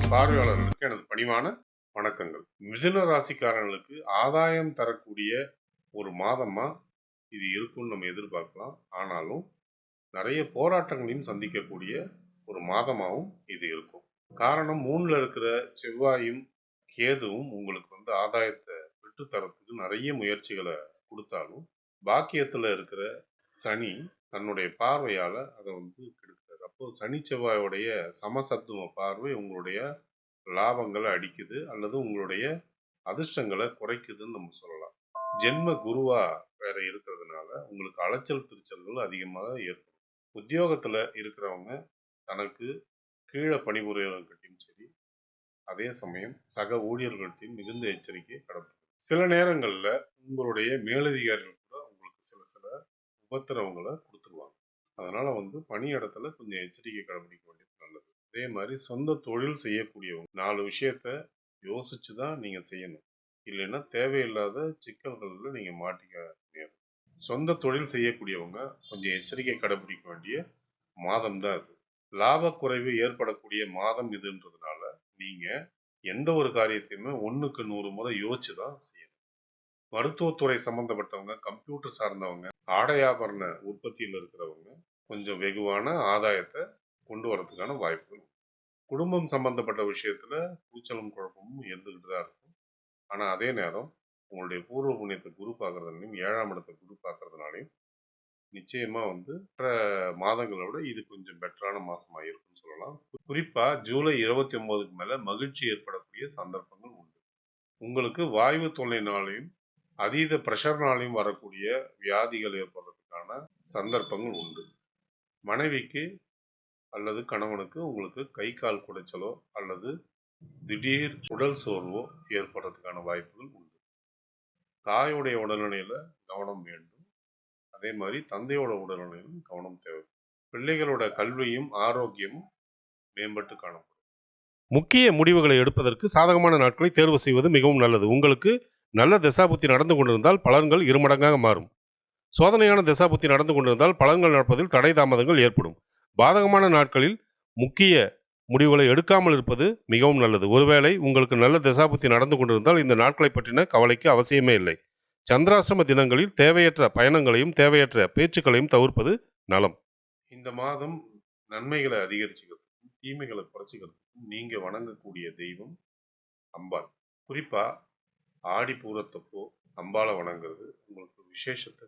Business பார்வையாளர்களுக்கு எனது பணிவான வணக்கங்கள். மிதுன ராசிக்காரர்களுக்கு ஆதாயம் தரக்கூடிய ஒரு மாதமா இது இருக்கும்னு நம்ம எதிர்பார்க்கலாம். ஆனாலும் நிறைய போராட்டங்களையும் சந்திக்கக்கூடிய ஒரு மாதமாகவும் இது இருக்கும். காரணம் 3ல இருக்கிற செவ்வாயும் கேதுவும் உங்களுக்கு ஆதாயத்தை விட்டு தரத்துக்கு நிறைய முயற்சிகளை கொடுத்தாலும், பாக்கியத்துல இருக்கிற சனி தன்னுடைய பார்வையால அதை கெடுக்கிறார். அப்போ சனி செவ்வாயோடைய சமசப்தம பார்வை உங்களுடைய லாபங்களை அடிக்குது அல்லது உங்களுடைய அதிர்ஷ்டங்களை குறைக்குதுன்னு நம்ம சொல்லலாம். ஜென்ம குருவா வேற இருக்கிறதுனால உங்களுக்கு அலைச்சல் திருச்சல்கள் அதிகமாக ஏற்படும். உத்தியோகத்துல இருக்கிறவங்க தனக்கு கீழே பணிபுரியவர்கிட்டையும் சரி, அதே சமயம் சக ஊழியர்கள்ட்டையும் மிகுந்த எச்சரிக்கையை கடைபிடிக்கும். சில நேரங்கள்ல உங்களுடைய மேலதிகாரிகள் கூட உங்களுக்கு சில சில உபத்திரவங்களை கொடுத்துருவாங்க. அதனால பணி இடத்துல கொஞ்சம் எச்சரிக்கை கடைபிடிக்க வேண்டியது நல்லது. அதே மாதிரி சொந்த தொழில் செய்யக்கூடியவங்க 4 விஷயத்த யோசிச்சு தான் நீங்க செய்யணும். இல்லைன்னா தேவையில்லாத சிக்கல்கள்ல நீங்க மாட்டிக்க முடியாது. சொந்த தொழில் செய்யக்கூடியவங்க கொஞ்சம் எச்சரிக்கை கடைபிடிக்க வேண்டிய மாதம் தான் அது. லாப குறைவு ஏற்படக்கூடிய மாதம் இதுன்றதுனால நீங்க எந்த ஒரு காரியத்தையுமே 1க்கு 100 முறை யோசிச்சு தான் செய்யணும். மருத்துவத்துறை சம்பந்தப்பட்டவங்க, கம்ப்யூட்டர் சார்ந்தவங்க, ஆடை ஆபரண உற்பத்தியில் இருக்கிறவங்க கொஞ்சம் வெகுவான ஆதாயத்தை கொண்டு வரதுக்கான வாய்ப்புகள். குடும்பம் சம்பந்தப்பட்ட விஷயத்துல கூச்சலும் குழப்பமும் இருந்துகிட்டு தான் இருக்கும். ஆனா அதே நேரம் உங்களுடைய பூர்வ புண்ணியத்தை குரு பார்க்கறதுனாலையும் 7ஆம் இடத்தை குரு பார்க்கறதுனாலையும் நிச்சயமா மற்ற மாதங்களை விட இது கொஞ்சம் பெட்டரான மாசமா இருக்குன்னு சொல்லலாம். குறிப்பா ஜூலை 29க்கு மேல மகிழ்ச்சி ஏற்படக்கூடிய சந்தர்ப்பங்கள் உண்டு. உங்களுக்கு வாயு தொல்லைனாலையும் அதீத பிரஷர்னாலையும் வரக்கூடிய வியாதிகள் ஏற்படுறதுக்கான சந்தர்ப்பங்கள் உண்டு. மனைவிக்கு அல்லது கணவனுக்கு உங்களுக்கு கை கால் குடைச்சலோ அல்லது திடீர் உடல் சோர்வோ ஏற்படுறதுக்கான வாய்ப்புகள் உண்டு. தாயோடைய உடல்நிலையில கவனம் வேண்டும். அதே மாதிரி தந்தையோட உடல்நிலையிலும் கவனம் தேவை. பிள்ளைகளோட கல்வியும் ஆரோக்கியமும் மேம்பட்டு காணப்படும். முக்கிய முடிவுகளை எடுப்பதற்கு சாதகமான நாட்களை தேர்வு செய்வது மிகவும் நல்லது. உங்களுக்கு நல்ல தசாபுத்தி நடந்து கொண்டிருந்தால் பலன்கள் இருமடங்காக மாறும். சோதனையான தசாபுத்தி நடந்து கொண்டிருந்தால் பலன்கள் நடப்பதில் தடை தாமதங்கள் ஏற்படும். பாதகமான நாட்களில் முக்கிய முடிவுகளை எடுக்காமல் இருப்பது மிகவும் நல்லது. ஒருவேளை உங்களுக்கு நல்ல தசாபுத்தி நடந்து கொண்டிருந்தால் இந்த நாட்களை பற்றின கவலைக்கு அவசியமே இல்லை. சந்திராஷ்டம தினங்களில் தேவையற்ற பயணங்களையும் தேவையற்ற பேச்சுக்களையும் தவிர்ப்பது நலம். இந்த மாதம் நன்மைகளை அதிகரிச்சுக்கிறதுக்கும் தீமைகளை குறைச்சிக்கிறதுக்கும் நீங்க வணங்கக்கூடிய தெய்வம் அம்பாள். குறிப்பா ஆடி பூரத்தப்போ அம்பாளை வணங்குறது உங்களுக்கு விசேஷத்தை